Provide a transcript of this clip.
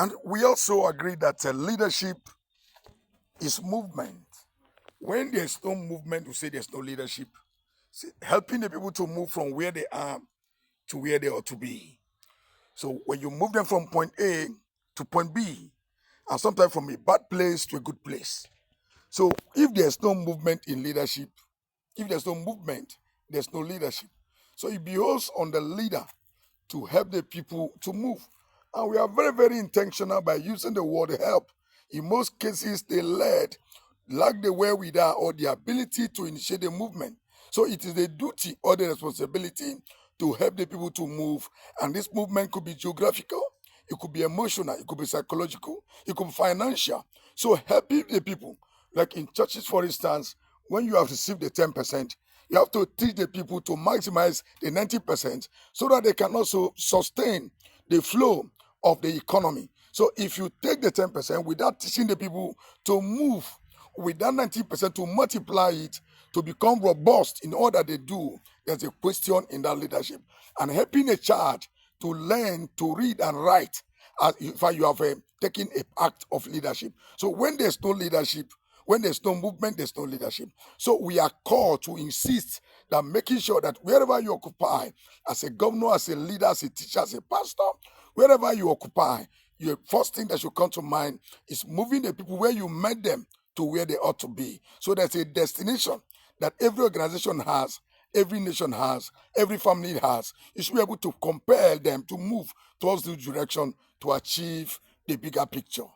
And we also agree that leadership is movement. When there's no movement, we say there's no leadership. See, helping the people to move from where they are to where they ought to be. So when you move them from point A to point B, and sometimes from a bad place to a good place. So if there's no movement in leadership, if there's no movement, there's no leadership. So it behoves on the leader to help the people to move. And we are very, very intentional by using the word help. In most cases, they lack the wherewithal or the ability to initiate the movement. So it is the duty or the responsibility to help the people to move. And this movement could be geographical, it could be emotional, it could be psychological, it could be financial. So helping the people, like in churches, for instance, when you have received the 10%, you have to teach the people to maximize the 90% so that they can also sustain the flow of the economy. So if you take the 10% without teaching the people to move with that 90% to multiply it to become robust in all that they do, there's a question in that leadership. And helping a child to learn to read and write, as if you have taken an act of leadership. So when there's no leadership, when there's no movement, there's no leadership. So we are called to insist that making sure that wherever you occupy, as a governor, as a leader, as a teacher, as a pastor, wherever you occupy, your first thing that should come to mind is moving the people where you met them to where they ought to be. So there's a destination that every organization has, every nation has, every family has. You should be able to compel them to move towards the direction to achieve the bigger picture.